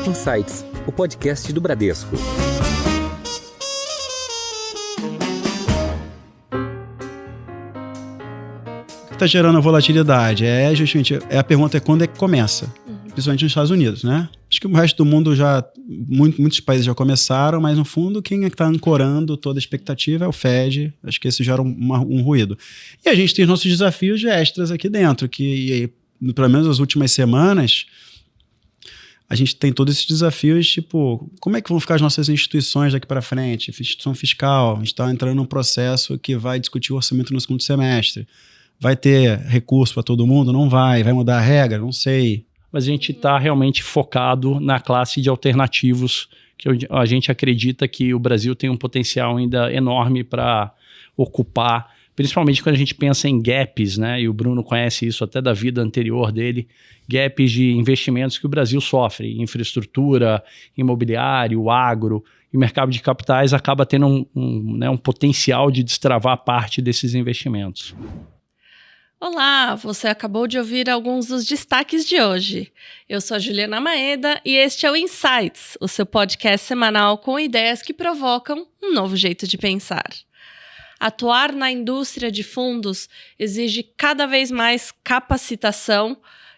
Insights, o podcast do Bradesco. O que está gerando a volatilidade? Justamente, a pergunta é quando é que começa, principalmente nos Estados Unidos, né? Acho que o resto do mundo muitos países já começaram, mas no fundo quem é que está ancorando toda a expectativa é o Fed. Acho que isso gera um ruído. E a gente tem os nossos desafios extras aqui dentro, que pelo menos nas últimas semanas a gente tem todos esses desafios, tipo, como é que vão ficar as nossas instituições daqui para frente? Instituição fiscal, a gente está entrando num processo que vai discutir o orçamento no segundo semestre. Vai ter recurso para todo mundo? Não vai. Vai mudar a regra? Não sei. Mas a gente está realmente focado na classe de alternativos, que a gente acredita que o Brasil tem um potencial ainda enorme para ocupar, principalmente quando a gente pensa em gaps, né? E o Bruno conhece isso até da vida anterior dele, gaps de investimentos que o Brasil sofre, infraestrutura, imobiliário, agro, e o mercado de capitais acaba tendo um potencial de destravar parte desses investimentos. Olá, você acabou de ouvir alguns dos destaques de hoje. Eu sou a Juliana Maeda e este é o Insights, o seu podcast semanal com ideias que provocam um novo jeito de pensar. Atuar na indústria de fundos exige cada vez mais capacitação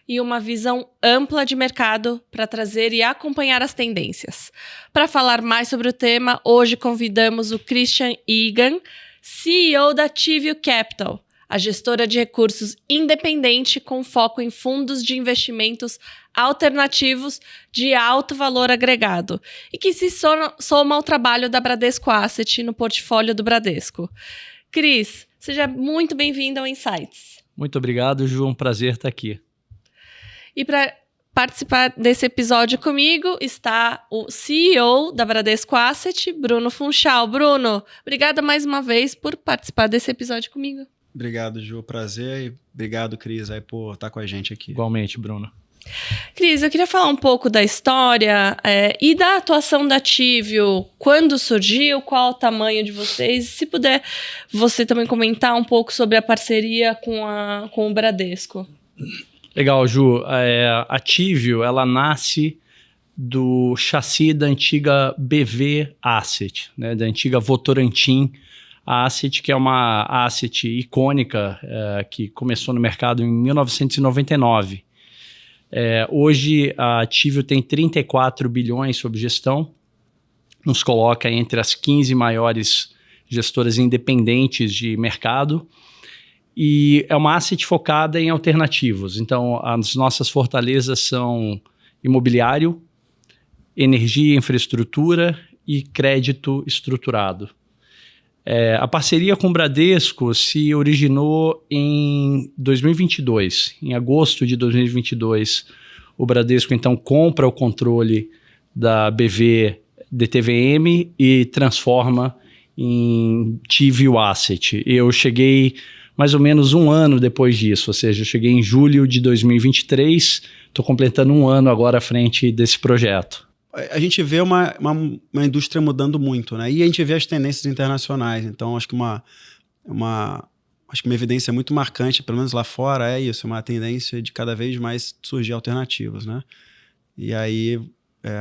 e uma visão ampla de mercado para trazer e acompanhar as tendências. Para falar mais sobre o tema, hoje convidamos o Christian Egan, CEO da Tivio Capital, a gestora de recursos independente com foco em fundos de investimentos alternativos de alto valor agregado e que se soma ao trabalho da Bradesco Asset no portfólio do Bradesco. Cris, seja muito bem-vindo ao Insights. Muito obrigado, Ju, um prazer estar aqui. E para participar desse episódio comigo está o CEO da Bradesco Asset, Bruno Funchal. Bruno, obrigada mais uma vez por participar desse episódio comigo. Obrigado, Ju. Prazer. E obrigado, Cris, aí, por estar com a gente aqui. Igualmente, Bruno. Cris, eu queria falar um pouco da história e da atuação da Tivio. Quando surgiu, qual o tamanho de vocês? Se puder você também comentar um pouco sobre a parceria com o Bradesco. Legal, Ju. A Tivio, ela nasce do chassi da antiga BV Asset, né, da antiga Votorantim Asset, que é uma asset icônica que começou no mercado em 1999. Hoje a Tivio tem 34 bilhões sob gestão, nos coloca entre as 15 maiores gestoras independentes de mercado e é uma asset focada em alternativos. Então as nossas fortalezas são imobiliário, energia e infraestrutura e crédito estruturado. A parceria com o Bradesco se originou em 2022. Em agosto de 2022, o Bradesco, então, compra o controle da BV DTVM e transforma em Tivio Asset. Eu cheguei mais ou menos um ano depois disso, ou seja, eu cheguei em julho de 2023, estou completando um ano agora à frente desse projeto. A gente vê uma indústria mudando muito, né? E a gente vê as tendências internacionais. Então, acho que uma evidência muito marcante, pelo menos lá fora, é isso. Uma tendência de cada vez mais surgir alternativas, né? E aí,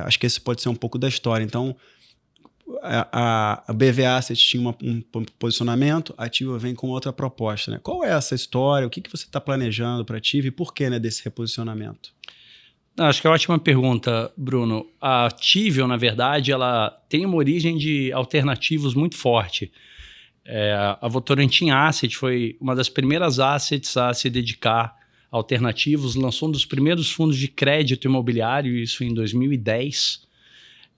acho que esse pode ser um pouco da história. Então, a BV Asset tinha um posicionamento, a Tivio vem com outra proposta, né? Qual é essa história? O que você está planejando para a Tivio e por que, né, desse reposicionamento? Acho que é uma ótima pergunta, Bruno. A Tivio, na verdade, ela tem uma origem de alternativos muito forte. A Votorantim Asset foi uma das primeiras assets a se dedicar a alternativos, lançou um dos primeiros fundos de crédito imobiliário, isso em 2010.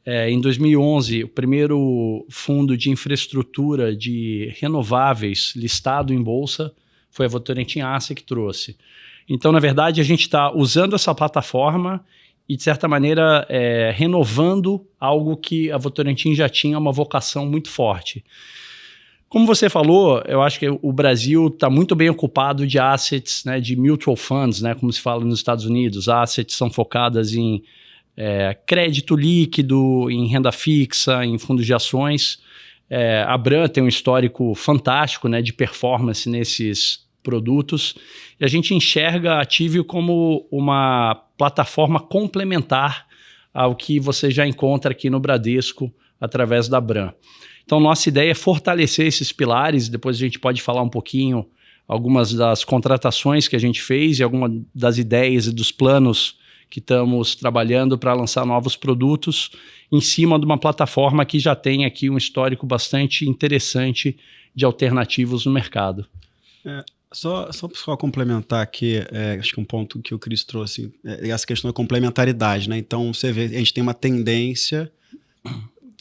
Em 2011, o primeiro fundo de infraestrutura de renováveis listado em bolsa foi a Votorantim Asset que trouxe. Então, na verdade, a gente está usando essa plataforma e, de certa maneira, renovando algo que a Votorantim já tinha uma vocação muito forte. Como você falou, eu acho que o Brasil está muito bem ocupado de assets, né, de mutual funds, né, como se fala nos Estados Unidos. Assets são focadas em crédito líquido, em renda fixa, em fundos de ações. A Bram tem um histórico fantástico, né, de performance nesses produtos, e a gente enxerga a Tivio como uma plataforma complementar ao que você já encontra aqui no Bradesco através da Bram. Então, nossa ideia é fortalecer esses pilares, depois a gente pode falar um pouquinho algumas das contratações que a gente fez e algumas das ideias e dos planos que estamos trabalhando para lançar novos produtos em cima de uma plataforma que já tem aqui um histórico bastante interessante de alternativos no mercado. Só para complementar aqui, acho que um ponto que o Cris trouxe, essa questão da complementaridade, né? Então, você vê, a gente tem uma tendência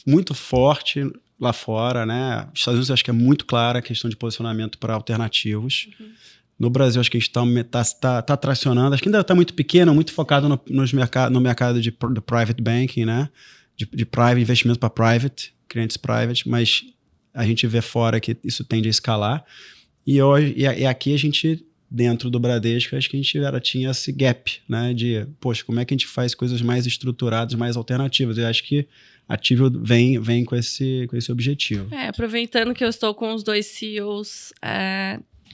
muito forte lá fora, né? Os Estados Unidos, acho que é muito clara a questão de posicionamento para alternativos. Uhum. No Brasil, acho que a gente está tracionando, acho que ainda está muito pequeno, muito focado no mercado de private banking, né? De private, investimento para private, clientes private, mas a gente vê fora que isso tende a escalar. E aqui a gente, dentro do Bradesco, acho que a gente tinha esse gap, né? De, poxa, como é que a gente faz coisas mais estruturadas, mais alternativas? Eu acho que a Ativio vem com esse objetivo. Aproveitando que eu estou com os dois CEOs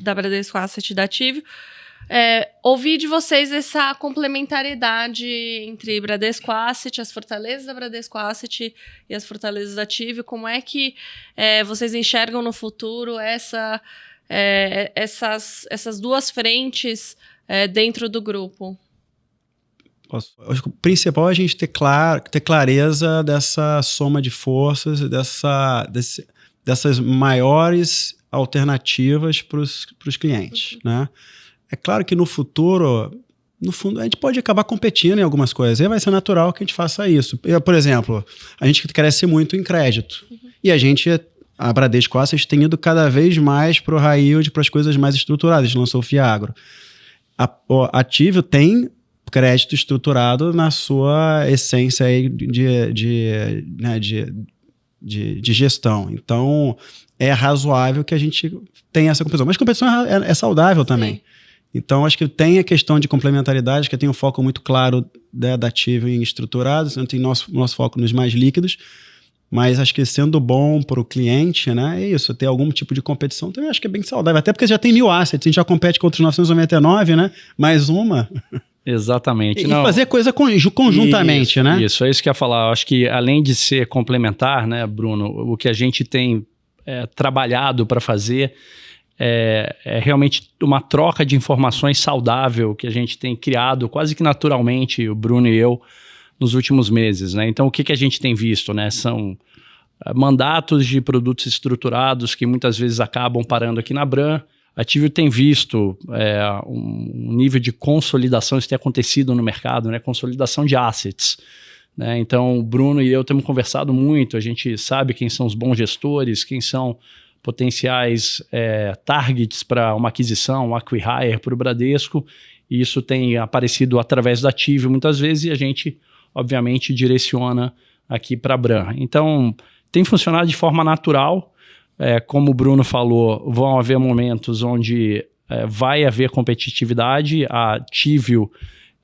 da Bradesco Asset e da Ativio, ouvi de vocês essa complementariedade entre Bradesco Asset, as fortalezas da Bradesco Asset e as fortalezas da Ativio. Como é que vocês enxergam no futuro essas duas frentes dentro do grupo? Acho que o principal é a gente ter clareza dessa soma de forças, dessas maiores alternativas para os clientes, né? É claro que no fundo, a gente pode acabar competindo em algumas coisas, e vai ser natural que a gente faça isso. Por exemplo, a gente cresce muito em crédito, e a Bradesco Asset tem ido cada vez mais para o high yield, para as coisas mais estruturadas. A gente lançou o Fiagro. A Ativio tem crédito estruturado na sua essência aí de gestão. Então, é razoável que a gente tenha essa competição. Mas a competição é saudável também. Sim. Então, acho que tem a questão de complementaridade, que tem um foco muito claro da Ativio em estruturados, tem nosso foco nos mais líquidos, mas acho que sendo bom para o cliente, né, é isso, ter algum tipo de competição, também acho que é bem saudável. Até porque já tem 1.000 assets, a gente já compete contra os 999, né, mais uma... Exatamente. E fazer coisa conjuntamente, isso, né? Isso, é isso que eu ia falar. Eu acho que além de ser complementar, né, Bruno, o que a gente tem trabalhado para fazer é realmente uma troca de informações saudável que a gente tem criado quase que naturalmente, o Bruno e eu, nos últimos meses, né? Então, o que a gente tem visto, né? São mandatos de produtos estruturados que muitas vezes acabam parando aqui na Bram. A Ativio tem visto um nível de consolidação, isso tem acontecido no mercado, né? Consolidação de assets, né? Então, o Bruno e eu temos conversado muito, a gente sabe quem são os bons gestores, quem são potenciais targets para uma aquisição, um acqui-hire para o Bradesco, e isso tem aparecido através da Ativio muitas vezes, e a gente, obviamente, direciona aqui para a Bram. Então, tem funcionado de forma natural. Como o Bruno falou, vão haver momentos onde vai haver competitividade. A Ativio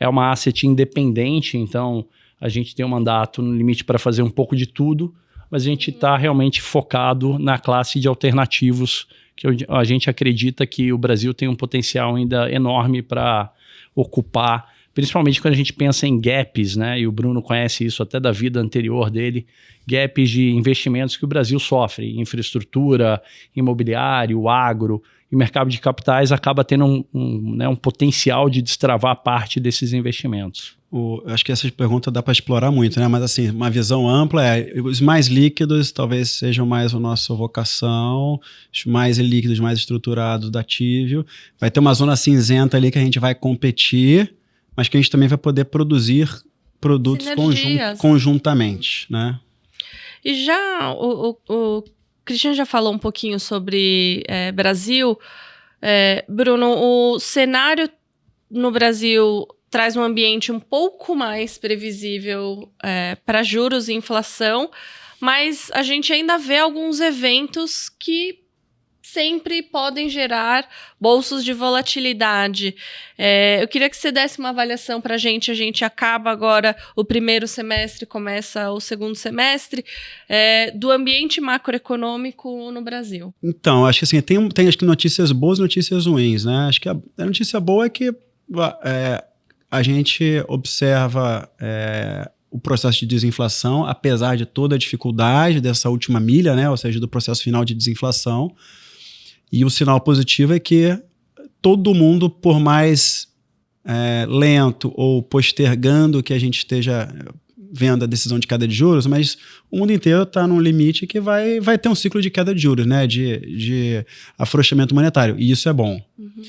é uma asset independente, então a gente tem um mandato no limite para fazer um pouco de tudo, mas a gente está realmente focado na classe de alternativos, que a gente acredita que o Brasil tem um potencial ainda enorme para ocupar, principalmente quando a gente pensa em gaps, né? E o Bruno conhece isso até da vida anterior dele, gaps de investimentos que o Brasil sofre, infraestrutura, imobiliário, agro, e o mercado de capitais acaba tendo um potencial de destravar parte desses investimentos. Acho que essa pergunta dá para explorar muito, né? Mas assim, uma visão ampla os mais líquidos talvez sejam mais a nossa vocação, os mais líquidos, mais estruturados da Ativio. Vai ter uma zona cinzenta ali que a gente vai competir, mas que a gente também vai poder produzir produtos conjuntamente, né? E já o Christian já falou um pouquinho sobre Brasil. Bruno, o cenário no Brasil traz um ambiente um pouco mais previsível para juros e inflação, mas a gente ainda vê alguns eventos que sempre podem gerar bolsos de volatilidade. Eu queria que você desse uma avaliação para a gente. A gente acaba agora o primeiro semestre, começa o segundo semestre, do ambiente macroeconômico no Brasil. Então, acho que assim, tem acho que notícias boas e notícias ruins, né? Acho que a notícia boa é que a gente observa o processo de desinflação, apesar de toda a dificuldade dessa última milha, né? Ou seja, do processo final de desinflação. E o sinal positivo é que todo mundo, por mais lento ou postergando que a gente esteja vendo a decisão de queda de juros, mas o mundo inteiro está num limite que vai ter um ciclo de queda de juros, né? De afrouxamento monetário. E isso é bom. Uhum.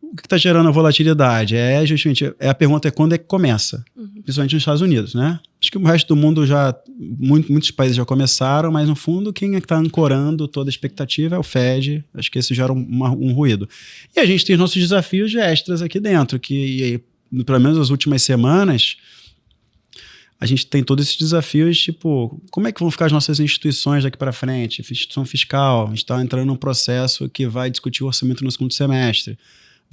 O que está gerando a volatilidade? Justamente, a pergunta é quando é que começa, principalmente nos Estados Unidos, né? Acho que o resto do mundo muitos países já começaram, mas no fundo quem é que está ancorando toda a expectativa é o Fed. Acho que isso gera um ruído. E a gente tem os nossos desafios extras aqui dentro, que pelo menos nas últimas semanas a gente tem todos esses desafios, tipo, como é que vão ficar as nossas instituições daqui para frente? Instituição fiscal, a gente está entrando num processo que vai discutir o orçamento no segundo semestre.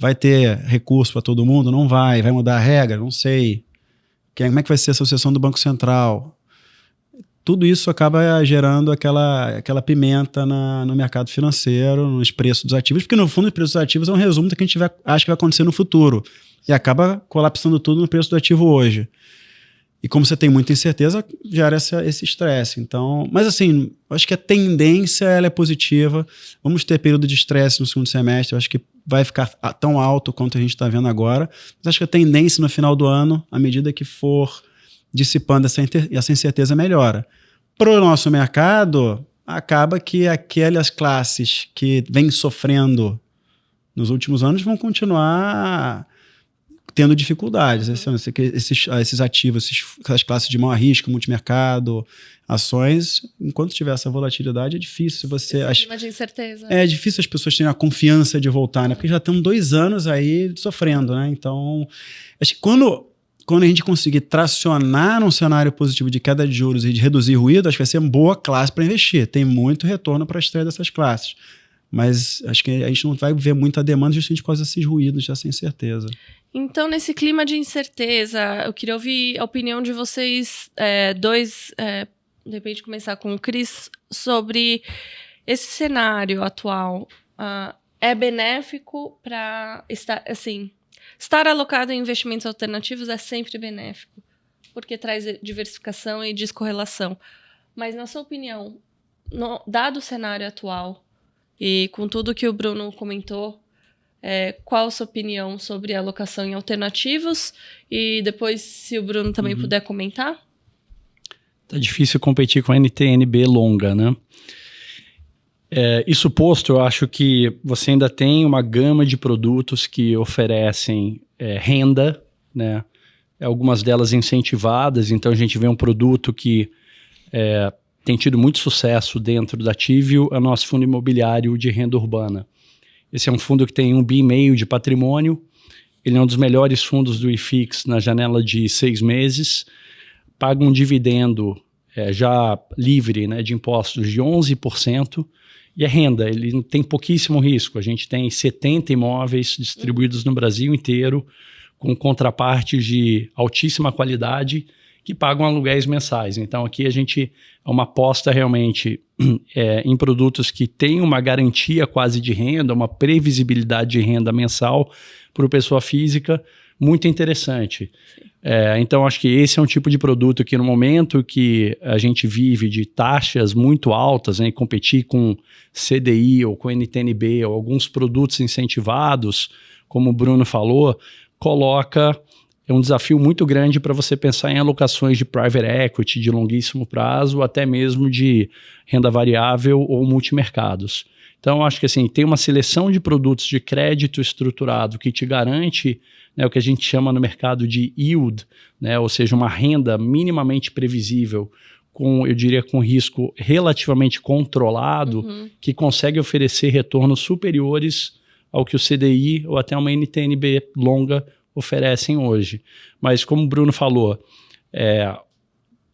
Vai ter recurso para todo mundo? Não vai. Vai mudar a regra? Não sei. Como é que vai ser a sucessão do Banco Central? Tudo isso acaba gerando aquela pimenta no mercado financeiro, nos preços dos ativos, porque no fundo os preços dos ativos é um resumo do que a gente acha que vai acontecer no futuro. E acaba colapsando tudo no preço do ativo hoje. E como você tem muita incerteza, gera esse estresse. Então, mas assim, acho que a tendência ela é positiva. Vamos ter período de estresse no segundo semestre. Acho que vai ficar tão alto quanto a gente está vendo agora. Mas acho que a tendência no final do ano, à medida que for dissipando essa incerteza, melhora. Para o nosso mercado, acaba que aquelas classes que vêm sofrendo nos últimos anos vão continuar tendo dificuldades. Esses ativos, essas classes de maior risco, multimercado, ações, enquanto tiver essa volatilidade, é difícil você... De incerteza. É difícil as pessoas terem a confiança de voltar, né? Porque já estão 2 anos aí sofrendo, né? Então, acho que quando a gente conseguir tracionar num cenário positivo de queda de juros e de reduzir ruído, acho que vai ser uma boa classe para investir. Tem muito retorno para a estreia dessas classes. Mas acho que a gente não vai ver muita demanda justamente por causa desses ruídos, dessa incerteza. Então, nesse clima de incerteza, eu queria ouvir a opinião de vocês dois, de repente começar com o Cris, sobre esse cenário atual. É benéfico para estar alocado em investimentos alternativos é sempre benéfico, porque traz diversificação e descorrelação. Mas, na sua opinião, dado o cenário atual, e com tudo que o Bruno comentou, qual a sua opinião sobre a alocação em alternativos? E depois, se o Bruno também puder comentar. Tá difícil competir com a NTNB longa, né? Isso posto, eu acho que você ainda tem uma gama de produtos que oferecem renda, né? Algumas delas incentivadas, então a gente vê um produto que tem tido muito sucesso dentro da Ativio, é o nosso fundo imobiliário de renda urbana. Esse é um fundo que tem 1,5 bilhão de patrimônio, ele é um dos melhores fundos do IFIX na janela de 6 meses, paga um dividendo já livre, né, de impostos de 11%, e é renda, ele tem pouquíssimo risco. A gente tem 70 imóveis distribuídos no Brasil inteiro, com contrapartes de altíssima qualidade, que pagam aluguéis mensais. Então aqui a gente é uma aposta realmente em produtos que têm uma garantia quase de renda, uma previsibilidade de renda mensal para a pessoa física, muito interessante. Então acho que esse é um tipo de produto que no momento que a gente vive de taxas muito altas, né, competir com CDI ou com NTNB ou alguns produtos incentivados, como o Bruno falou, coloca um desafio muito grande para você pensar em alocações de private equity de longuíssimo prazo, até mesmo de renda variável ou multimercados. Então, acho que assim, tem uma seleção de produtos de crédito estruturado que te garante, né, o que a gente chama no mercado de yield, né, ou seja, uma renda minimamente previsível, eu diria com risco relativamente controlado, que consegue oferecer retornos superiores ao que o CDI ou até uma NTNB longa oferecem hoje. Mas como o Bruno falou,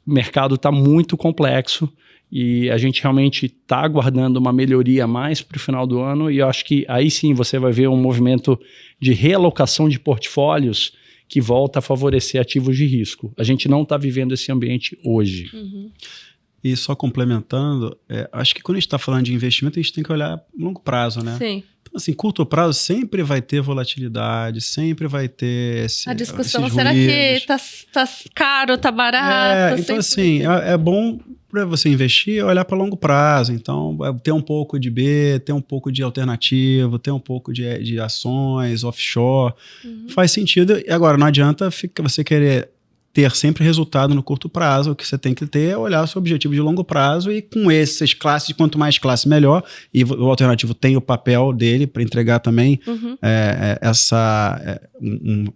o mercado está muito complexo e a gente realmente está aguardando uma melhoria mais para o final do ano, e eu acho que aí sim você vai ver um movimento de realocação de portfólios que volta a favorecer ativos de risco. A gente não está vivendo esse ambiente hoje. E só complementando, acho que quando a gente está falando de investimento, a gente tem que olhar a longo prazo, né? Sim. Então, Assim, curto prazo sempre vai ter volatilidade, sempre vai ter A discussão, esses será ruídos. que tá caro, tá barato? Então, Sempre assim, é bom para você investir, olhar para longo prazo. Então, ter um pouco de B, ter um pouco de alternativo, ter um pouco de ações, offshore. Faz sentido. E agora, não adianta você querer ter sempre resultado no curto prazo. O que você tem que ter é olhar o seu objetivo de longo prazo e com essas classes, quanto mais classe, melhor. E o alternativo tem o papel dele para entregar também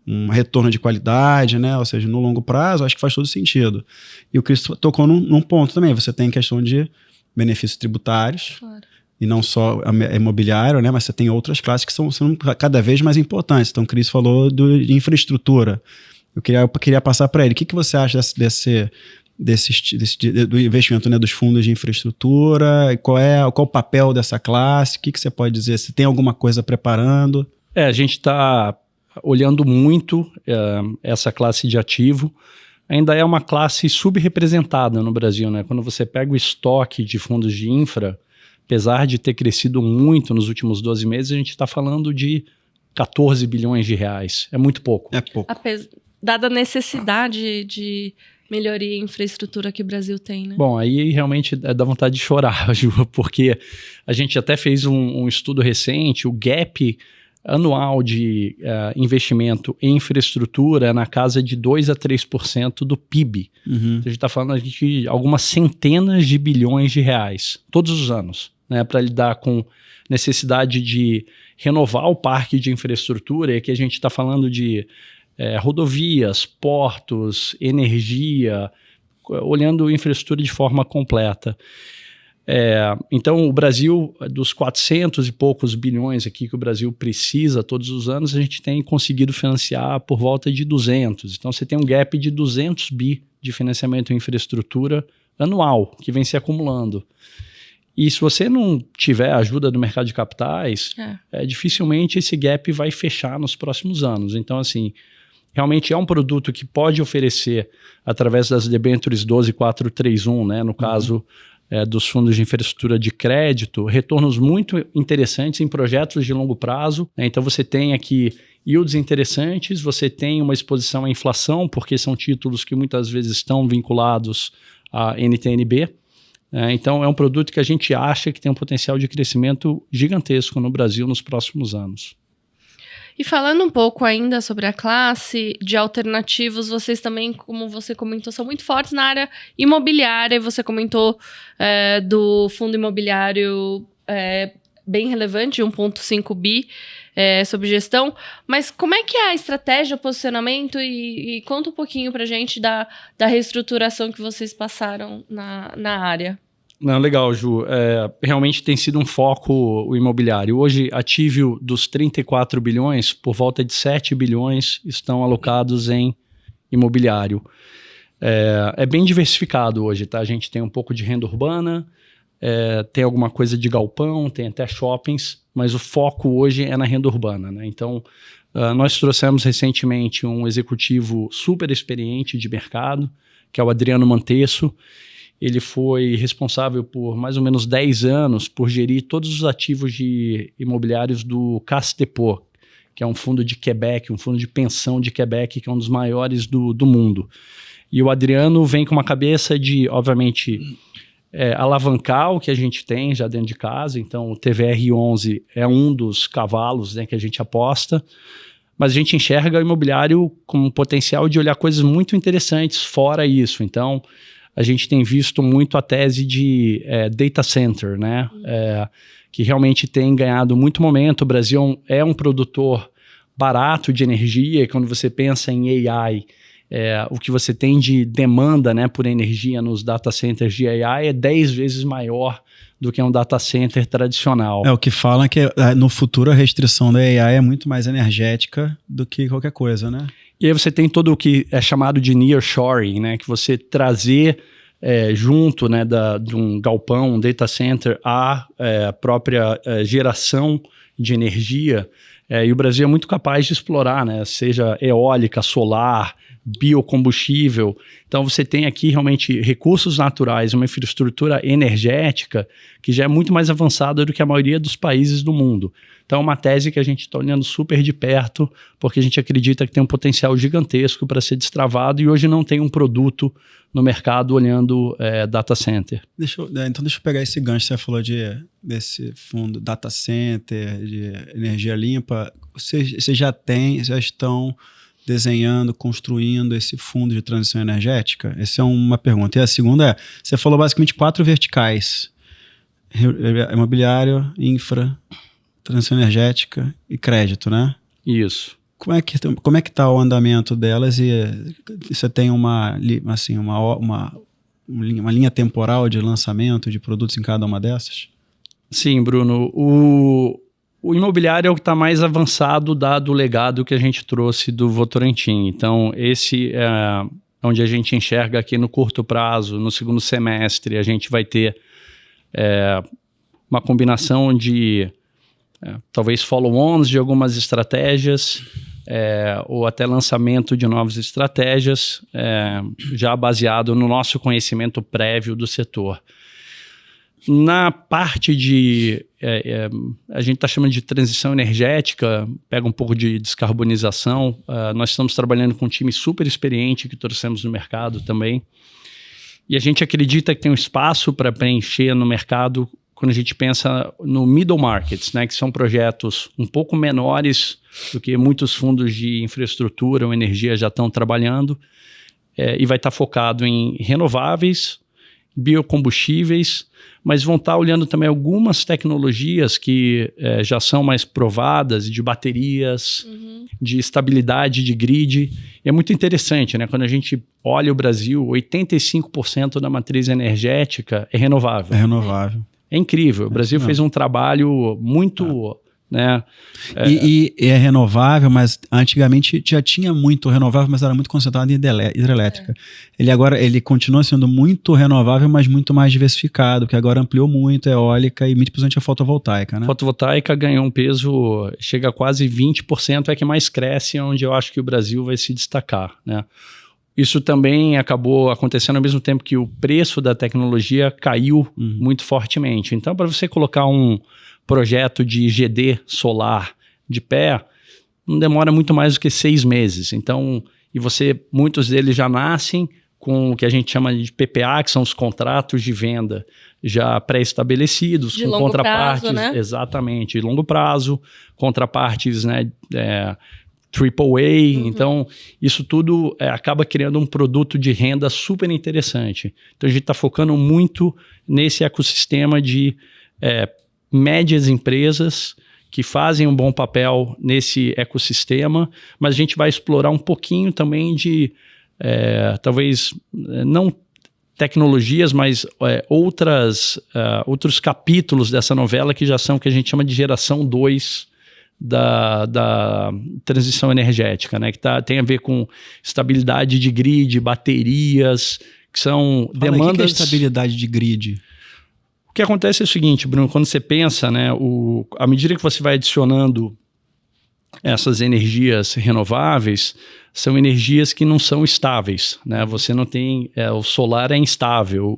um retorno de qualidade, né? Ou seja, no longo prazo, acho que faz todo sentido. E o Cris tocou num ponto também. Você tem questão de benefícios tributários. Claro. E não só imobiliário, né? Mas você tem outras classes que são cada vez mais importantes. Então, o Cris falou de infraestrutura. Eu queria passar para ele. O que você acha do investimento, né, dos fundos de infraestrutura? Qual o papel dessa classe? O que você pode dizer? Se tem alguma coisa preparando? A gente está olhando muito essa classe de ativo. Ainda é uma classe subrepresentada no Brasil, né? Quando você pega o estoque de fundos de infra, apesar de ter crescido muito nos últimos 12 meses, a gente está falando de 14 bilhões de reais. É muito pouco. É pouco. Dada a necessidade de melhoria em infraestrutura que o Brasil tem, né? Bom, aí realmente dá vontade de chorar, Ju, porque a gente até fez um estudo recente, o gap anual de investimento em infraestrutura é na casa de 2 a 3% do PIB. Uhum. A gente está falando de algumas centenas de bilhões de reais, todos os anos, né, para lidar com necessidade de renovar o parque de infraestrutura, e aqui a gente está falando de rodovias, portos, energia, olhando infraestrutura de forma completa. Então, o Brasil, dos 400 e poucos bilhões aqui que o Brasil precisa todos os anos, a gente tem conseguido financiar por volta de 200. Então, você tem um gap de 200 bi de financiamento em infraestrutura anual, que vem se acumulando. E se você não tiver a ajuda do mercado de capitais, dificilmente esse gap vai fechar nos próximos anos. Então, assim, realmente é um produto que pode oferecer, através das debêntures 12431, né, no caso dos fundos de infraestrutura de crédito, retornos muito interessantes em projetos de longo prazo, né? Então você tem aqui yields interessantes, você tem uma exposição à inflação, porque são títulos que muitas vezes estão vinculados à NTN-B. Então é um produto que a gente acha que tem um potencial de crescimento gigantesco no Brasil nos próximos anos. E falando um pouco ainda sobre a classe de alternativos, vocês também, como você comentou, são muito fortes na área imobiliária. Você comentou do fundo imobiliário bem relevante, 1,5 bi sob gestão. Mas como é que é a estratégia, o posicionamento? E conta um pouquinho pra gente da reestruturação que vocês passaram na área. Não, legal, Ju. Realmente tem sido um foco o imobiliário. Hoje, ativo dos 34 bilhões, por volta de 7 bilhões estão alocados em imobiliário. É bem diversificado hoje, tá? A gente tem um pouco de renda urbana, tem alguma coisa de galpão, tem até shoppings, mas o foco hoje é na renda urbana, né? Então, nós trouxemos recentemente um executivo super experiente de mercado, que é o Adriano Mantesso. Ele foi responsável por mais ou menos 10 anos por gerir todos os ativos imobiliários do Caisse Depot, que é um fundo de Quebec, um fundo de pensão de Quebec, que é um dos maiores do mundo. E o Adriano vem com uma cabeça de, obviamente, alavancar o que a gente tem já dentro de casa. Então, o TVR11 é um dos cavalos, né, que a gente aposta, mas a gente enxerga o imobiliário com o potencial de olhar coisas muito interessantes fora isso. Então, a gente tem visto muito a tese de data center, né? Que realmente tem ganhado muito momento. O Brasil é um produtor barato de energia, e quando você pensa em AI, o que você tem de demanda, né, por energia nos data centers de AI é 10 vezes maior do que um data center tradicional. O que falam é que no futuro a restrição da AI é muito mais energética do que qualquer coisa, né? E aí você tem todo o que é chamado de nearshoring, né? Que você trazer junto, né, de um galpão, um data center, a própria geração de energia. E o Brasil é muito capaz de explorar, né? Seja eólica, solar, biocombustível. Então você tem aqui realmente recursos naturais, uma infraestrutura energética que já é muito mais avançada do que a maioria dos países do mundo. Então é uma tese que a gente está olhando super de perto, porque a gente acredita que tem um potencial gigantesco para ser destravado e hoje não tem um produto no mercado olhando data center. Então deixa eu pegar esse gancho que você falou desse fundo data center, de energia limpa. Vocês já estão desenhando, construindo esse fundo de transição energética? Essa é uma pergunta. E a segunda você falou basicamente 4 verticais: imobiliário, infra, transição energética e crédito, né? Isso. Como é que está o andamento delas e você tem uma linha temporal de lançamento de produtos em cada uma dessas? Sim, Bruno. O imobiliário é o que está mais avançado dado o legado que a gente trouxe do Votorantim. Então, esse é onde a gente enxerga aqui no curto prazo, no segundo semestre, a gente vai ter uma combinação de talvez follow-ons de algumas estratégias, ou até lançamento de novas estratégias, já baseado no nosso conhecimento prévio do setor. Na parte de, a gente está chamando de transição energética, pega um pouco de descarbonização, nós estamos trabalhando com um time super experiente que trouxemos no mercado também, e a gente acredita que tem um espaço para preencher no mercado quando a gente pensa no middle markets, né, que são projetos um pouco menores do que muitos fundos de infraestrutura ou energia já estão trabalhando, e vai estar focado em renováveis, biocombustíveis, mas vão estar olhando também algumas tecnologias que já são mais provadas, de baterias, de estabilidade de grid. E é muito interessante, né? Quando a gente olha o Brasil, 85% da matriz energética é renovável. É renovável. É incrível. O Brasil fez um trabalho muito... né? E é renovável, mas antigamente já tinha muito renovável, mas era muito concentrado em hidrelétrica. Ele continua sendo muito renovável, mas muito mais diversificado, porque agora ampliou muito a eólica e muito principalmente a fotovoltaica, né? Fotovoltaica ganhou um peso, chega a quase 20%, é que mais cresce, onde eu acho que o Brasil vai se destacar, né? Isso também acabou acontecendo ao mesmo tempo que o preço da tecnologia caiu muito fortemente. Então, para você colocar um projeto de GD solar de pé, não demora muito mais do que 6 meses. Então, muitos deles já nascem com o que a gente chama de PPA, que são os contratos de venda já pré-estabelecidos, de com longo contrapartes, prazo, né? Exatamente, de longo prazo, contrapartes, né, AAA, então isso tudo acaba criando um produto de renda super interessante. Então a gente está focando muito nesse ecossistema de médias empresas que fazem um bom papel nesse ecossistema, mas a gente vai explorar um pouquinho também de, talvez, não tecnologias, mas outros capítulos dessa novela que já são o que a gente chama de geração 2 da transição energética, né? Que tem a ver com estabilidade de grid, baterias, que são demandas... O que é estabilidade de grid? O que acontece é o seguinte, Bruno, quando você pensa, né, à medida que você vai adicionando essas energias renováveis, são energias que não são estáveis, né? Você não tem... o solar é instável,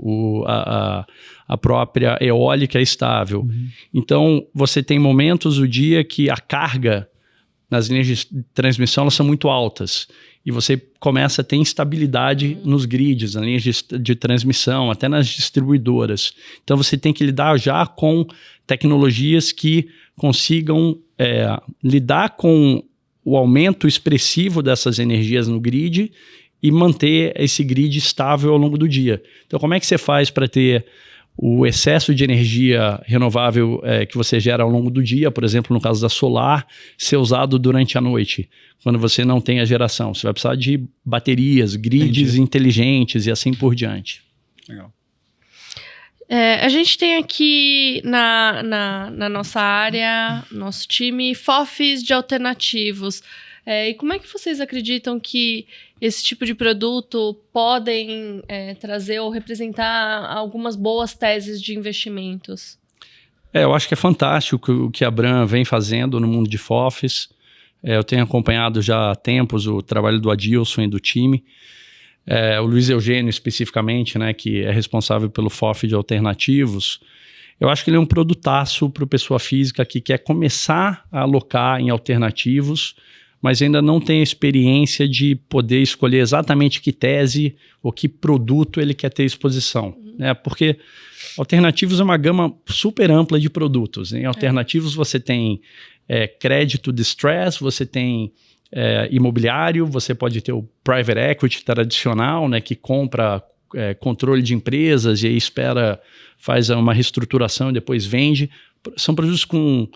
a própria eólica é estável. Então, você tem momentos do dia que a carga nas linhas de transmissão elas são muito altas e você começa a ter instabilidade nos grids, nas linhas de transmissão, até nas distribuidoras. Então, você tem que lidar já com tecnologias que consigam lidar com o aumento expressivo dessas energias no grid e manter esse grid estável ao longo do dia. Então, como é que você faz para ter o excesso de energia renovável que você gera ao longo do dia, por exemplo, no caso da solar, ser usado durante a noite, quando você não tem a geração? Você vai precisar de baterias, grids inteligentes e assim por diante. Legal. A gente tem aqui na nossa área, nosso time, FOFs de alternativos. E como é que vocês acreditam que esse tipo de produto podem trazer ou representar algumas boas teses de investimentos? Eu acho que é fantástico o que a Bram vem fazendo no mundo de FOFs. Eu tenho acompanhado já há tempos o trabalho do Adilson e do time. O Luiz Eugênio especificamente, né, que é responsável pelo FOF de alternativos. Eu acho que ele é um produtaço para a pessoa física que quer começar a alocar em alternativos, mas ainda não tem a experiência de poder escolher exatamente que tese ou que produto ele quer ter exposição. Né? Porque alternativos é uma gama super ampla de produtos. Em alternativos você tem crédito distress, você tem imobiliário, você pode ter o private equity tradicional, né, que compra controle de empresas e aí faz uma reestruturação e depois vende. São produtos com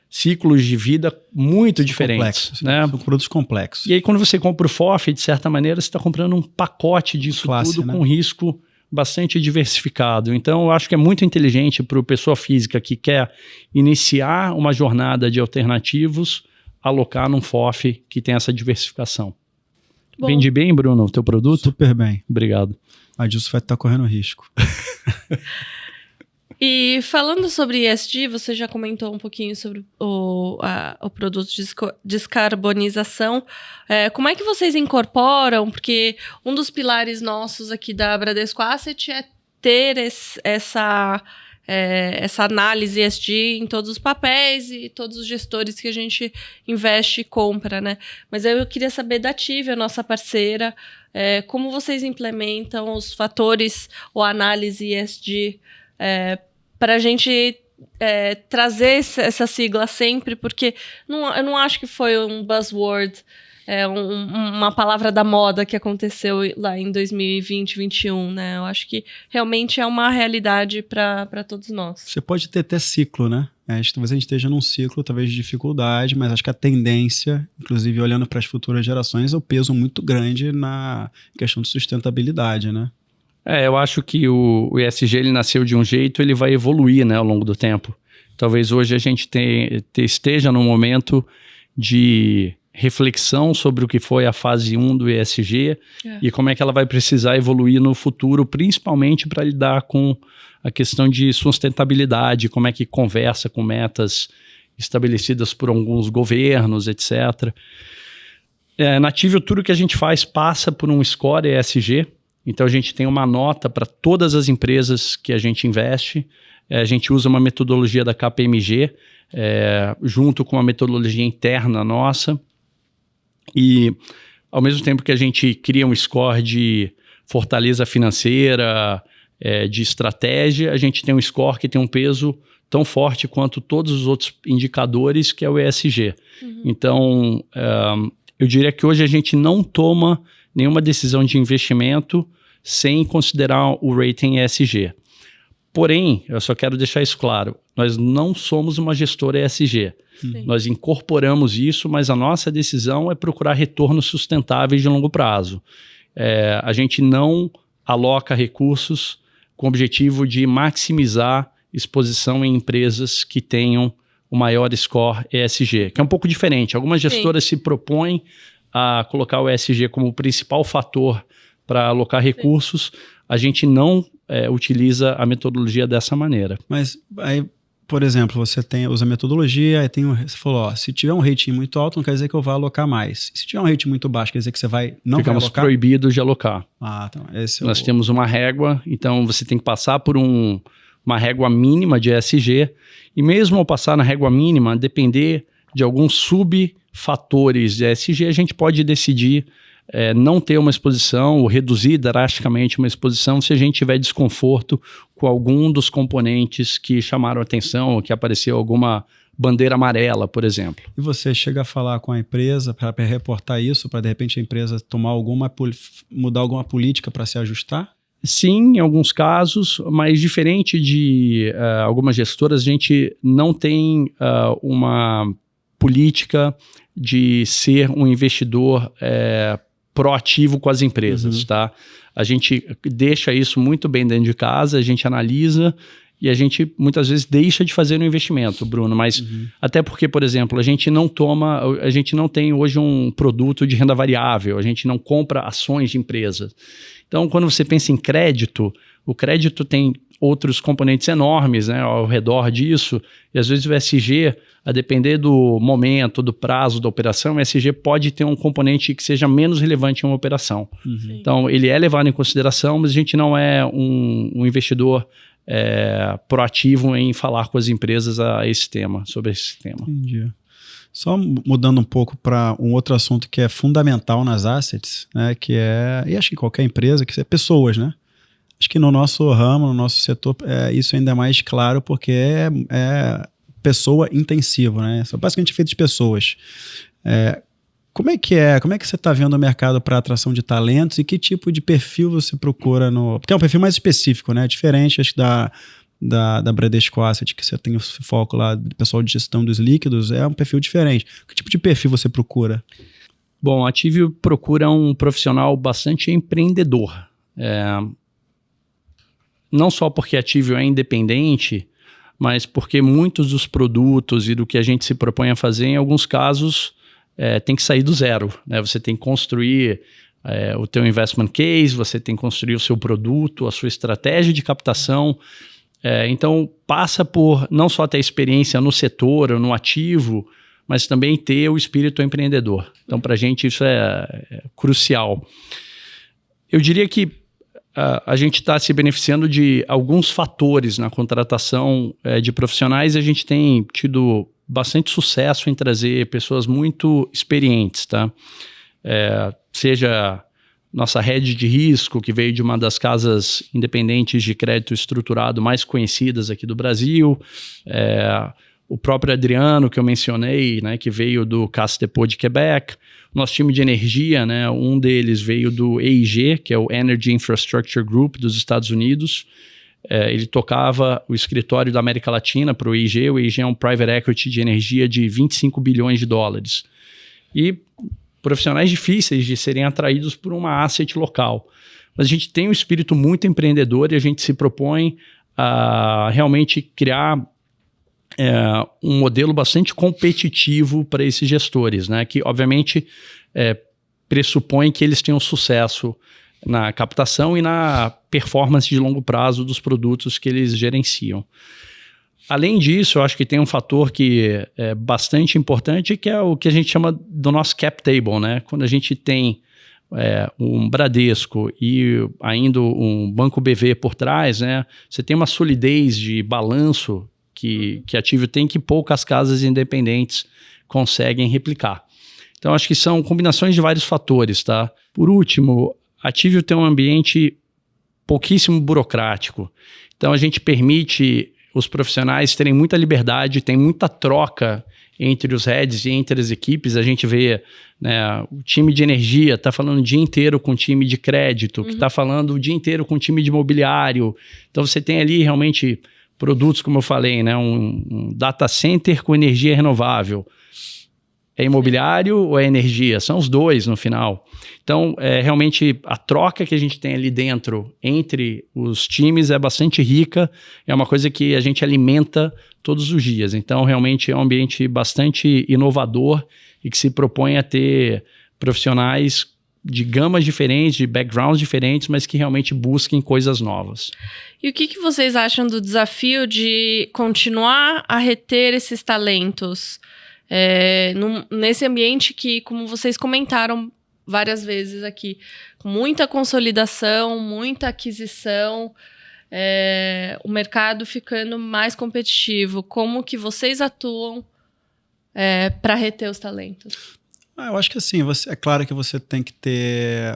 ciclos de vida muito diferentes. Complexos, né? São produtos complexos. E aí quando você compra o FOF, de certa maneira, você está comprando um pacote disso tudo, né? Com risco bastante diversificado. Então, eu acho que é muito inteligente para a pessoa física que quer iniciar uma jornada de alternativos, alocar num FOF que tem essa diversificação. Bom. Vende bem, Bruno, o teu produto? Super bem. Obrigado. A Dilson vai estar correndo risco. E falando sobre ESG, você já comentou um pouquinho sobre o produto de descarbonização. Como é que vocês incorporam? Porque um dos pilares nossos aqui da Bradesco Asset é ter essa análise ESG em todos os papéis e todos os gestores que a gente investe e compra, né? Mas eu queria saber da Tive, a nossa parceira, como vocês implementam os fatores ou análise ESG para a gente trazer essa sigla sempre, porque eu não acho que foi um buzzword, uma palavra da moda que aconteceu lá em 2020, 2021, né? Eu acho que realmente é uma realidade para todos nós. Você pode ter até ciclo, né? Talvez a gente esteja num ciclo, talvez de dificuldade, mas acho que a tendência, inclusive olhando para as futuras gerações, é o peso muito grande na questão de sustentabilidade, né? Eu acho que o ESG ele nasceu de um jeito, ele vai evoluir, né, ao longo do tempo. Talvez hoje a gente esteja num momento de reflexão sobre o que foi a fase 1 do ESG e como é que ela vai precisar evoluir no futuro, principalmente para lidar com a questão de sustentabilidade, como é que conversa com metas estabelecidas por alguns governos, etc. Na Tive, tudo que a gente faz passa por um score ESG. Então, a gente tem uma nota para todas as empresas que a gente investe. A gente usa uma metodologia da KPMG, junto com uma metodologia interna nossa. E, ao mesmo tempo que a gente cria um score de fortaleza financeira, de estratégia, a gente tem um score que tem um peso tão forte quanto todos os outros indicadores, que é o ESG. Então, eu diria que hoje a gente não toma nenhuma decisão de investimento sem considerar o rating ESG. Porém, eu só quero deixar isso claro, nós não somos uma gestora ESG. Sim. Nós incorporamos isso, mas a nossa decisão é procurar retornos sustentáveis de longo prazo. A gente não aloca recursos com o objetivo de maximizar exposição em empresas que tenham o maior score ESG, que é um pouco diferente. Algumas gestoras se propõem a colocar o ESG como o principal fator para alocar recursos. A gente não utiliza a metodologia dessa maneira. Mas aí, por exemplo, você usa a metodologia, aí você falou, se tiver um rating muito alto, não quer dizer que eu vá alocar mais. Se tiver um rating muito baixo, quer dizer que você Ficamos proibidos de alocar. Então Nós temos uma régua, então você tem que passar por uma régua mínima de ESG, e mesmo ao passar na régua mínima, depender de alguns subfatores de ESG, a gente pode decidir não ter uma exposição ou reduzir drasticamente uma exposição se a gente tiver desconforto com algum dos componentes que chamaram atenção ou que apareceu alguma bandeira amarela, por exemplo. E você chega a falar com a empresa para reportar isso, para de repente a empresa mudar alguma política para se ajustar? Sim, em alguns casos, mas diferente de algumas gestoras, a gente não tem uma política de ser um investidor proativo com as empresas, tá? A gente deixa isso muito bem dentro de casa, a gente analisa e a gente muitas vezes deixa de fazer um investimento, Bruno, mas até porque, por exemplo, a gente não tem hoje um produto de renda variável, a gente não compra ações de empresas. Então, quando você pensa em crédito, O crédito tem outros componentes enormes, né, ao redor disso, e às vezes o ESG, a depender do momento, do prazo da operação, o ESG pode ter um componente que seja menos relevante em uma operação. Então, ele é levado em consideração, mas a gente não é um investidor proativo em falar com as empresas sobre esse tema. Entendi. Só mudando um pouco para um outro assunto que é fundamental nas assets, né, que e acho que qualquer empresa, que é pessoas, né? Acho que no nosso ramo, no nosso setor, isso ainda é mais claro, porque é pessoa intensivo, né? São basicamente feito de pessoas. Como é que você está vendo o mercado para atração de talentos e que tipo de perfil você procura porque é um perfil mais específico, né? Diferente, acho que da Bradesco Asset, que você tem o foco lá do pessoal de gestão dos líquidos, é um perfil diferente. Que tipo de perfil você procura? Bom, a Ativio procura um profissional bastante empreendedor. Não só porque a Ativio é independente, mas porque muitos dos produtos e do que a gente se propõe a fazer, em alguns casos, tem que sair do zero, né? Você tem que construir o teu investment case, você tem que construir o seu produto, a sua estratégia de captação. Então, passa por não só ter experiência no setor ou no ativo, mas também ter o espírito empreendedor. Então, para a gente, isso é crucial. Eu diria que a gente está se beneficiando de alguns fatores na contratação de profissionais e a gente tem tido bastante sucesso em trazer pessoas muito experientes, tá? Seja nossa rede de risco, que veio de uma das casas independentes de crédito estruturado mais conhecidas aqui do Brasil, o próprio Adriano, que eu mencionei, né, que veio do Caisse de Dépôt de Quebec, nosso time de energia, né, um deles veio do EIG, que é o Energy Infrastructure Group dos Estados Unidos. Ele tocava o escritório da América Latina para o EIG. O EIG é um private equity de energia de 25 bilhões de dólares. E profissionais difíceis de serem atraídos por uma asset local. Mas a gente tem um espírito muito empreendedor e a gente se propõe a realmente criar um modelo bastante competitivo para esses gestores, né? Que obviamente pressupõe que eles tenham sucesso na captação e na performance de longo prazo dos produtos que eles gerenciam. Além disso, eu acho que tem um fator que é bastante importante, que é o que a gente chama do nosso cap table, né? Quando a gente tem um Bradesco e ainda um Banco BV por trás, né? Você tem uma solidez de balanço que a Ativio tem que poucas casas independentes conseguem replicar. Então, acho que são combinações de vários fatores, tá? Por último, a Ativio tem um ambiente pouquíssimo burocrático. Então, a gente permite os profissionais terem muita liberdade, tem muita troca entre os heads e entre as equipes. A gente vê, né, o time de energia está falando o dia inteiro com o time de crédito, que está falando o dia inteiro com o time de imobiliário. Então, você tem ali realmente produtos, como eu falei, né, um data center com energia renovável. É imobiliário ou é energia? São os dois no final. Então, realmente, a troca que a gente tem ali dentro entre os times é bastante rica, é uma coisa que a gente alimenta todos os dias. Então, realmente, é um ambiente bastante inovador e que se propõe a ter profissionais de gamas diferentes, de backgrounds diferentes, mas que realmente busquem coisas novas. E o que vocês acham do desafio de continuar a reter esses talentos nesse ambiente que, como vocês comentaram várias vezes aqui, com muita consolidação, muita aquisição, o mercado ficando mais competitivo? Como que vocês atuam para reter os talentos? Eu acho que assim, é claro que você tem que ter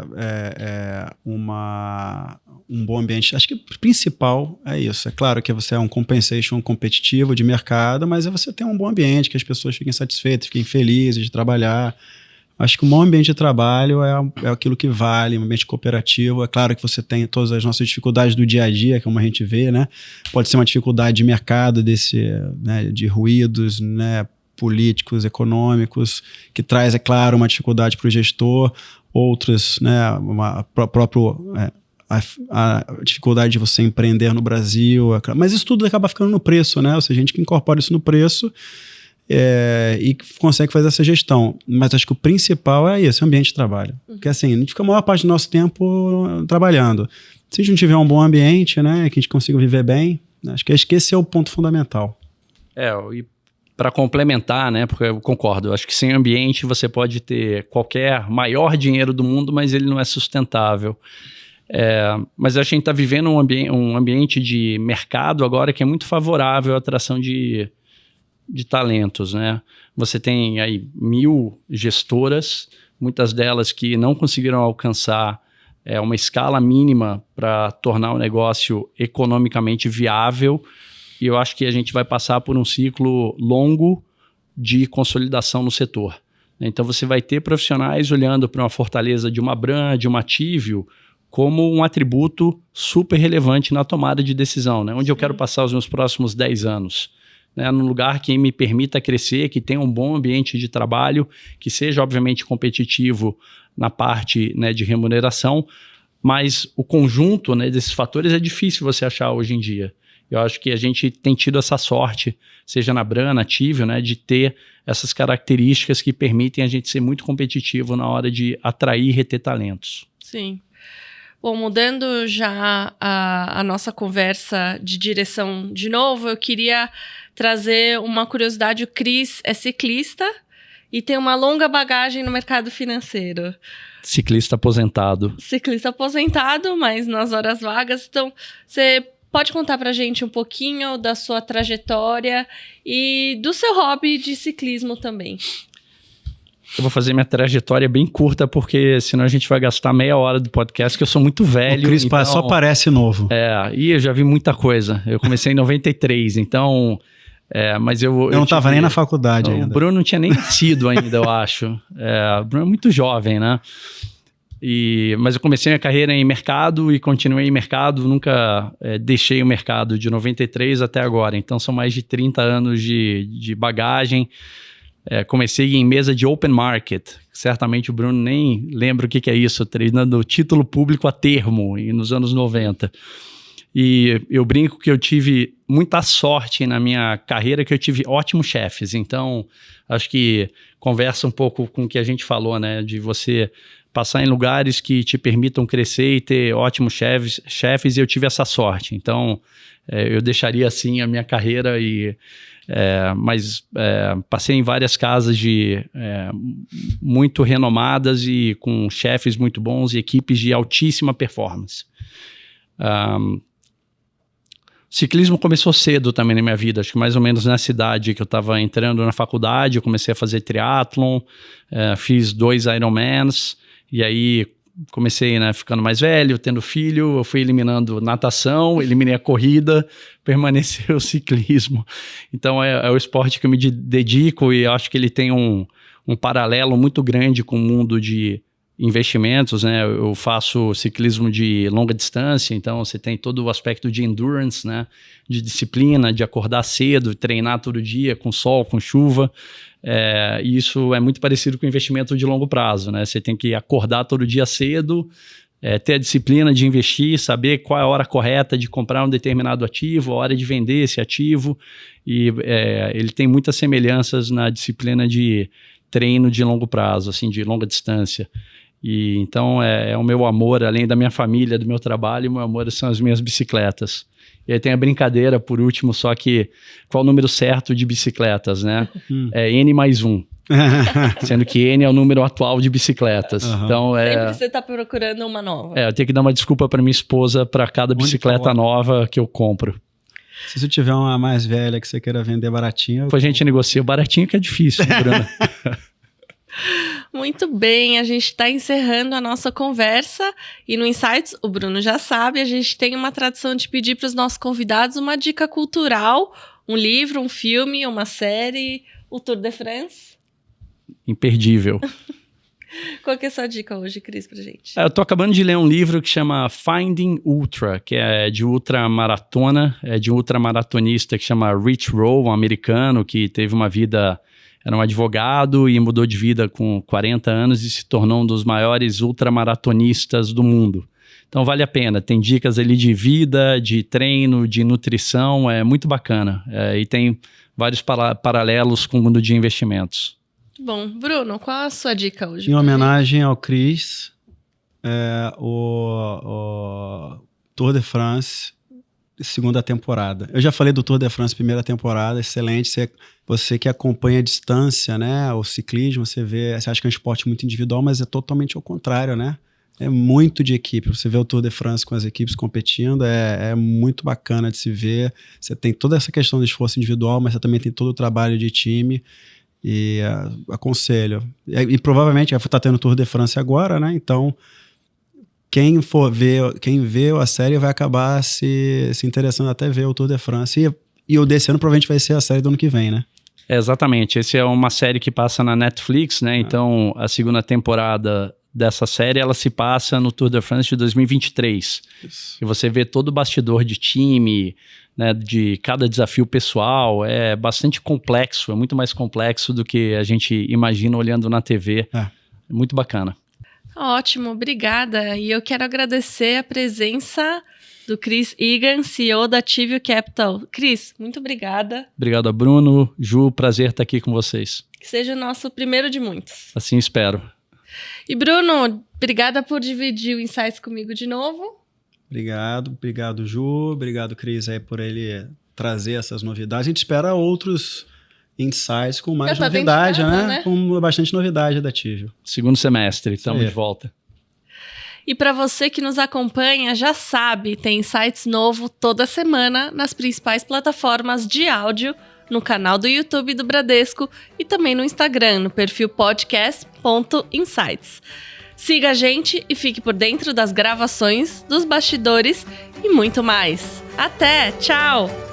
um bom ambiente. Acho que o principal é isso. É claro que você é um compensation competitivo de mercado, mas é você ter um bom ambiente, que as pessoas fiquem satisfeitas, fiquem felizes de trabalhar. Acho que um bom ambiente de trabalho é aquilo que vale, um ambiente cooperativo. É claro que você tem todas as nossas dificuldades do dia a dia, como a gente vê, né? Pode ser uma dificuldade de mercado, né, de ruídos, né, políticos, econômicos, que traz, é claro, uma dificuldade para o gestor, outros, né, a dificuldade de você empreender no Brasil, mas isso tudo acaba ficando no preço, né? Ou seja, a gente que incorpora isso no preço e consegue fazer essa gestão. Mas acho que o principal é esse ambiente de trabalho. Porque assim, a gente fica a maior parte do nosso tempo trabalhando. Se a gente não tiver um bom ambiente, né, que a gente consiga viver bem, acho que esse é o ponto fundamental. E para complementar, né, porque eu concordo, eu acho que sem ambiente você pode ter qualquer maior dinheiro do mundo, mas ele não é sustentável. Mas acho que a gente está vivendo um ambiente de mercado agora que é muito favorável à atração de talentos, né? Você tem aí 1.000 gestoras, muitas delas que não conseguiram alcançar uma escala mínima para tornar o negócio economicamente viável, e eu acho que a gente vai passar por um ciclo longo de consolidação no setor. Então você vai ter profissionais olhando para uma fortaleza de uma Bram, de uma Ativio, como um atributo super relevante na tomada de decisão, né? Onde eu quero passar os meus próximos 10 anos. Né? Num lugar que me permita crescer, que tenha um bom ambiente de trabalho, que seja obviamente competitivo na parte, né, de remuneração, mas o conjunto, né, desses fatores é difícil você achar hoje em dia. Eu acho que a gente tem tido essa sorte, seja na Bram, na Ativio, né, de ter essas características que permitem a gente ser muito competitivo na hora de atrair e reter talentos. Sim. Bom, mudando já a nossa conversa de direção de novo, eu queria trazer uma curiosidade. O Cris é ciclista e tem uma longa bagagem no mercado financeiro. Ciclista aposentado. Ciclista aposentado, mas nas horas vagas. Então, você pode contar pra gente um pouquinho da sua trajetória e do seu hobby de ciclismo também? Eu vou fazer minha trajetória bem curta, porque senão a gente vai gastar meia hora do podcast, que eu sou muito velho. O Cris então, só parece novo. E eu já vi muita coisa. Eu comecei em 93, então... mas eu não estava nem na faculdade ainda. O Bruno não tinha nem nascido ainda, eu acho. O Bruno é muito jovem, né? Mas eu comecei minha carreira em mercado e continuei em mercado, nunca deixei o mercado de 93 até agora. Então são mais de 30 anos de bagagem. Comecei em mesa de open market. Certamente o Bruno nem lembra o que é isso, treinando título público a termo nos anos 90. E eu brinco que eu tive muita sorte na minha carreira, que eu tive ótimos chefes. Então, acho que conversa um pouco com o que a gente falou, né? De você passar em lugares que te permitam crescer e ter ótimos chefes, e eu tive essa sorte. Então, eu deixaria assim a minha carreira, mas passei em várias casas muito renomadas e com chefes muito bons e equipes de altíssima performance. Ciclismo começou cedo também na minha vida, acho que mais ou menos na cidade que eu estava entrando na faculdade, eu comecei a fazer triatlon, fiz 2 Ironmans, e aí comecei, né, ficando mais velho, tendo filho, eu fui eliminando natação, eliminei a corrida, permaneceu o ciclismo. Então é o esporte que eu me dedico, e acho que ele tem um paralelo muito grande com o mundo de investimentos, né? Eu faço ciclismo de longa distância, então você tem todo o aspecto de endurance, né? De disciplina, de acordar cedo, treinar todo dia, com sol, com chuva. E isso é muito parecido com investimento de longo prazo, né? Você tem que acordar todo dia cedo, ter a disciplina de investir, saber qual é a hora correta de comprar um determinado ativo, a hora de vender esse ativo, e ele tem muitas semelhanças na disciplina de treino de longo prazo, assim, de longa distância. E então é o meu amor, além da minha família, do meu trabalho, o meu amor são as minhas bicicletas. E aí tem a brincadeira, por último, só que qual o número certo de bicicletas, né? É N+1. Sendo que N é o número atual de bicicletas. Uhum. Então, sempre você está procurando uma nova. Eu tenho que dar uma desculpa para minha esposa para cada bicicleta nova que eu compro. Se você tiver uma mais velha que você queira vender baratinho... Depois a gente negocia baratinho, que é difícil, Bruno. Muito bem, a gente está encerrando a nossa conversa, e no Insights, o Bruno já sabe, a gente tem uma tradição de pedir para os nossos convidados uma dica cultural, um livro, um filme, uma série, o Tour de France. Imperdível. Qual que é a sua dica hoje, Cris, pra gente? Eu tô acabando de ler um livro que chama Finding Ultra, que é de ultramaratona, de um ultramaratonista que chama Rich Roll, um americano que teve uma vida... Era um advogado e mudou de vida com 40 anos e se tornou um dos maiores ultramaratonistas do mundo. Então vale a pena, tem dicas ali de vida, de treino, de nutrição, é muito bacana. E tem vários paralelos com o mundo de investimentos. Bom, Bruno, qual a sua dica hoje? Em homenagem ao Cris, o Tour de France, segunda temporada. Eu já falei do Tour de France, primeira temporada, excelente. Você que acompanha a distância, né? O ciclismo, você acha que é um esporte muito individual, mas é totalmente ao contrário, né? É muito de equipe. Você vê o Tour de France com as equipes competindo, é muito bacana de se ver. Você tem toda essa questão de esforço individual, mas você também tem todo o trabalho de time. E aconselho. E provavelmente está tendo o Tour de France agora, né? Então, quem vê a série vai acabar se interessando até ver o Tour de France. E o desse ano provavelmente vai ser a série do ano que vem, né? Exatamente. Essa é uma série que passa na Netflix, né? Então, a segunda temporada dessa série, ela se passa no Tour de France de 2023. Isso. E você vê todo o bastidor de time, né, de cada desafio pessoal. É bastante complexo, é muito mais complexo do que a gente imagina olhando na TV. É muito bacana. Ótimo, obrigada. E eu quero agradecer a presença do Chris Egan, CEO da Ativio Capital. Chris, muito obrigada. Obrigado, Bruno. Ju, prazer estar aqui com vocês. Que seja o nosso primeiro de muitos. Assim espero. E Bruno, obrigada por dividir o Insights comigo de novo. Obrigado, Ju. Obrigado, Cris, aí por ele trazer essas novidades. A gente espera outros insights com mais novidade, né? Com bastante novidade da Ativio. Segundo semestre, estamos de volta. E para você que nos acompanha, já sabe, tem Insights novo toda semana nas principais plataformas de áudio, no canal do YouTube do Bradesco e também no Instagram, no perfil podcast.insights. Siga a gente e fique por dentro das gravações, dos bastidores e muito mais. Até! Tchau!